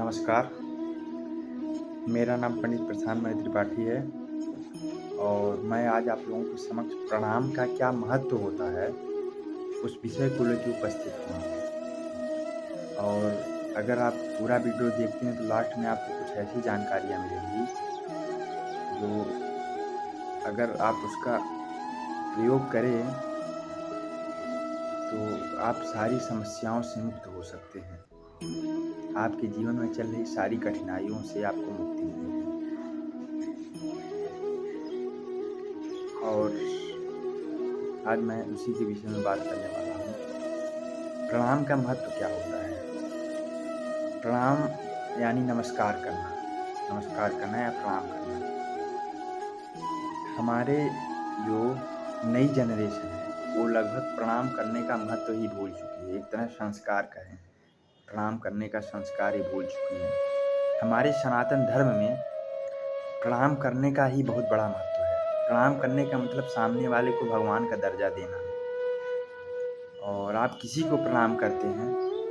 नमस्कार, मेरा नाम पंडित प्रशांत मणि त्रिपाठी है और मैं आज आप लोगों के समक्ष प्रणाम का क्या महत्व होता है, उस विषय को लेके उपस्थित हुआ हूँ। और अगर आप पूरा वीडियो देखते हैं तो लास्ट में आपको कुछ ऐसी जानकारियाँ मिलेंगी, जो अगर आप उसका प्रयोग करें, तो आप सारी समस्याओं से मुक्त हो सकते हैं। आपके जीवन में चल रही सारी कठिनाइयों से आपको मुक्ति मिलेगी। और आज मैं उसी के विषय में बात करने वाला हूँ। प्रणाम का महत्व क्या होता है? प्रणाम यानी नमस्कार करना या प्रणाम करना। हमारे जो नई जनरेशन है, वो लगभग प्रणाम करने का महत्व ही भूल चुकी है। एक तरह संस्कार कहें, प्रणाम करने का संस्कार ही भूल चुकी है। हमारे सनातन धर्म में प्रणाम करने का ही बहुत बड़ा महत्व है। प्रणाम करने का मतलब सामने वाले को भगवान का दर्जा देना। और आप किसी को प्रणाम करते हैं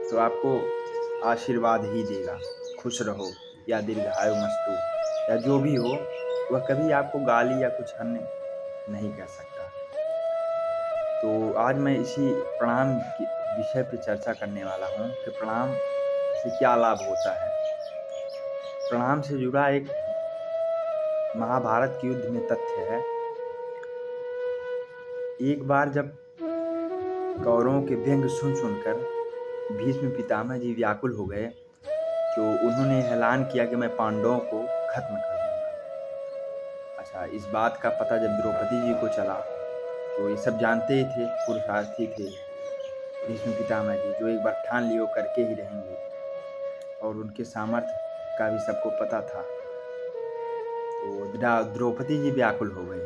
तो आपको आशीर्वाद ही देगा, खुश रहो या दीर्घायु मस्तु या जो भी हो, वह कभी आपको गाली या कुछ अन्य नहीं कह सकता। तो आज मैं इसी प्रणाम के विषय पर चर्चा करने वाला हूँ कि प्रणाम से क्या लाभ होता है। प्रणाम से जुड़ा एक महाभारत के युद्ध में तथ्य है। एक बार जब कौरवों के व्यंग सुनकर भीष्म पितामह जी व्याकुल हो गए, तो उन्होंने ऐलान किया कि मैं पांडवों को खत्म कर दूंगा। अच्छा, इस बात का पता जब द्रौपदी जी को चला, तो ये सब जानते ही थे, पुरुषार्थी थे भीष्म पितामह जी, जो एक बार ठान लियो करके ही रहेंगे, और उनके सामर्थ्य का भी सबको पता था। तो द्रौपदी जी व्याकुल हो गई।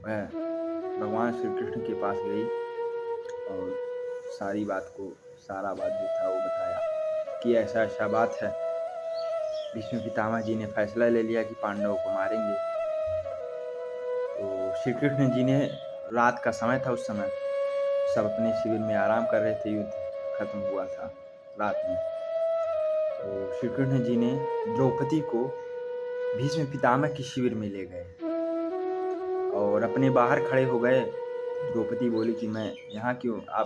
वह भगवान श्री कृष्ण के पास गई और सारा बात जो था वो बताया कि ऐसा ऐसा बात है। भीष्म पितामह जी ने फैसला ले लिया कि पांडवों को मारेंगे। तो श्री कृष्ण जी ने, रात का समय था उस समय, सब अपने शिविर में आराम कर रहे थे, युद्ध खत्म हुआ था रात में। तो श्री कृष्ण जी ने द्रौपदी को भीष्म पितामह के शिविर में ले गए और अपने बाहर खड़े हो गए। द्रौपदी बोली कि आप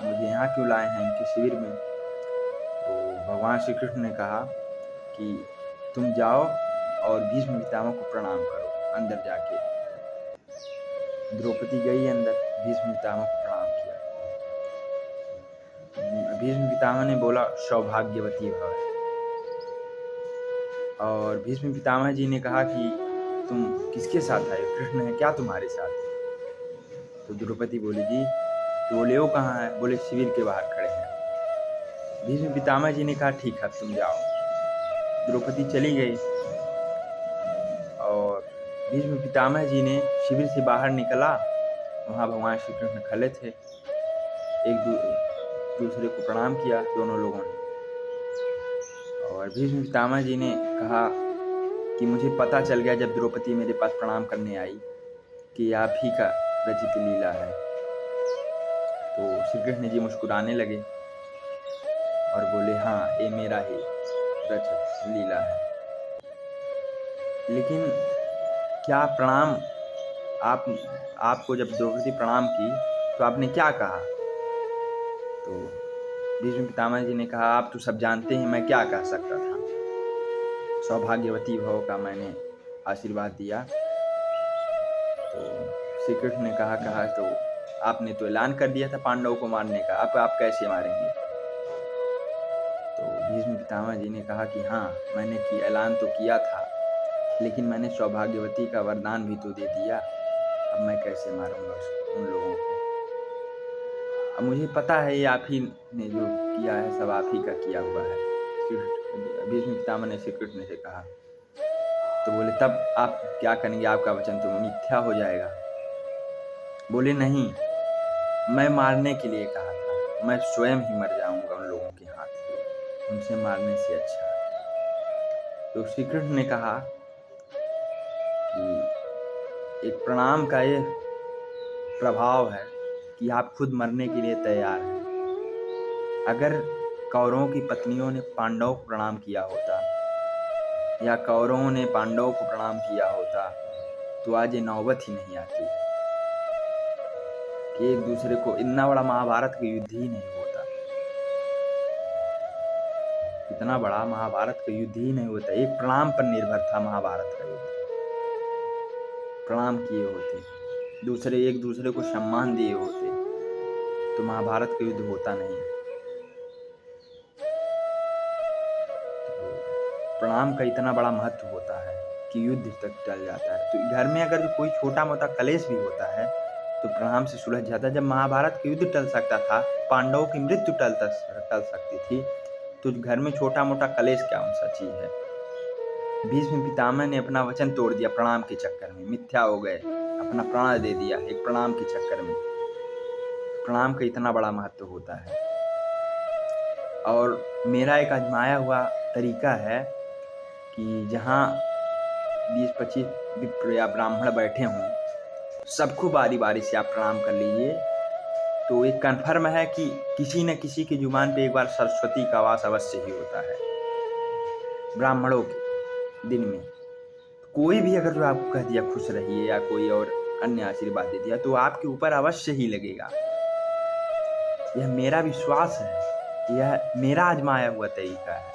मुझे यहाँ क्यों लाए हैं इनके शिविर में? तो भगवान श्री कृष्ण ने कहा कि तुम जाओ और भीष्म पितामह को प्रणाम करो अंदर जाके। द्रौपदी गई अंदर, भीष्म पितामह को प्रणाम किया। भीष्म पितामह ने बोला, सौभाग्यवती भव। और भीष्म पितामह जी ने कहा कि तुम किसके साथ आए? कृष्ण है क्या तुम्हारे साथ? तो द्रौपदी बोली, जी। तो बोले, वो कहाँ है? बोले, शिविर के बाहर खड़े हैं। भीष्म पितामह जी ने कहा, ठीक है, तुम जाओ। द्रौपदी चली गई और भीष्म पितामह जी ने शिविर से बाहर निकला। वहाँ भगवान श्री कृष्ण खड़े थे। एक दूसरे को प्रणाम किया दोनों लोगों ने। और भीष्म पितामह जी ने कहा कि मुझे पता चल गया जब द्रौपदी मेरे पास प्रणाम करने आई कि आप ही का रचित लीला है। तो श्री कृष्ण जी मुस्कुराने लगे और बोले, हाँ, ये मेरा ही रचित लीला है। लेकिन क्या प्रणाम आपको जब द्रौपदी प्रणाम की तो आपने क्या कहा? तो भीष्म पितामह जी ने कहा, आप तो सब जानते हैं, मैं क्या कह सकता था। सौभाग्यवती भव का मैंने आशीर्वाद दिया। तो श्री कृष्ण ने कहा तो आपने तो ऐलान कर दिया था पांडवों को मारने का, अब आप कैसे मारेंगे? तो भीष्म पितामह जी ने कहा कि हाँ, मैंने ऐलान तो किया था, लेकिन मैंने सौभाग्यवती का वरदान भी तो दे दिया। अब मैं कैसे मारूंगा उन लोगों को? अब मुझे पता है ये आप ही ने जो किया है, सब आप ही का किया हुआ है। भीष्म पितामह ने श्री कृष्ण से कहा। तो बोले, तब आप क्या करेंगे? आपका वचन तो मिथ्या हो जाएगा। बोले, नहीं, मैं मारने के लिए कहा था, मैं स्वयं ही मर जाऊंगा उन लोगों के हाथ, उनसे मारने से अच्छा। तो श्री कृष्ण ने कहा कि एक प्रणाम का ये प्रभाव है कि आप खुद मरने के लिए तैयार हैं। अगर कौरवों की पत्नियों ने पांडवों को प्रणाम किया होता या कौरवों ने पांडवों को प्रणाम किया होता तो आज ये नौबत ही नहीं आती कि एक दूसरे को, इतना बड़ा महाभारत का युद्ध ही नहीं होता, इतना बड़ा महाभारत का युद्ध ही नहीं होता। एक प्रणाम पर निर्भर था महाभारत का युद्ध। प्रणाम किए होते, एक दूसरे को सम्मान दिए होते तो महाभारत का युद्ध होता नहीं। प्रणाम का इतना बड़ा महत्व होता है कि युद्ध तक टल जाता है। तो घर में अगर कोई छोटा मोटा कलेश भी होता है तो प्रणाम से सुलझ जाता है। जब महाभारत का युद्ध टल सकता था, पांडवों की मृत्यु टल सकती थी, तो घर में छोटा मोटा कलेश क्या सा चीज है। भीष्म पितामह ने अपना वचन तोड़ दिया प्रणाम के चक्कर में, मिथ्या हो गए, अपना प्राण दे दिया एक प्रणाम के चक्कर में। प्रणाम का इतना बड़ा महत्व होता है। और मेरा एक आजमाया हुआ तरीका है कि जहाँ 20-25 विप्र या ब्राह्मण बैठे हों, सबको बारी बारी से आप प्रणाम कर लीजिए, तो एक कन्फर्म है कि किसी न किसी की जुबान पे एक बार सरस्वती का वास अवश्य ही होता है। ब्राह्मणों के दिन में कोई भी अगर जो आपको कह दिया खुश रहिए या कोई और अन्य आशीर्वाद दे दिया तो आपके ऊपर अवश्य ही लगेगा। यह मेरा विश्वास है, यह मेरा आजमाया हुआ तरीका है।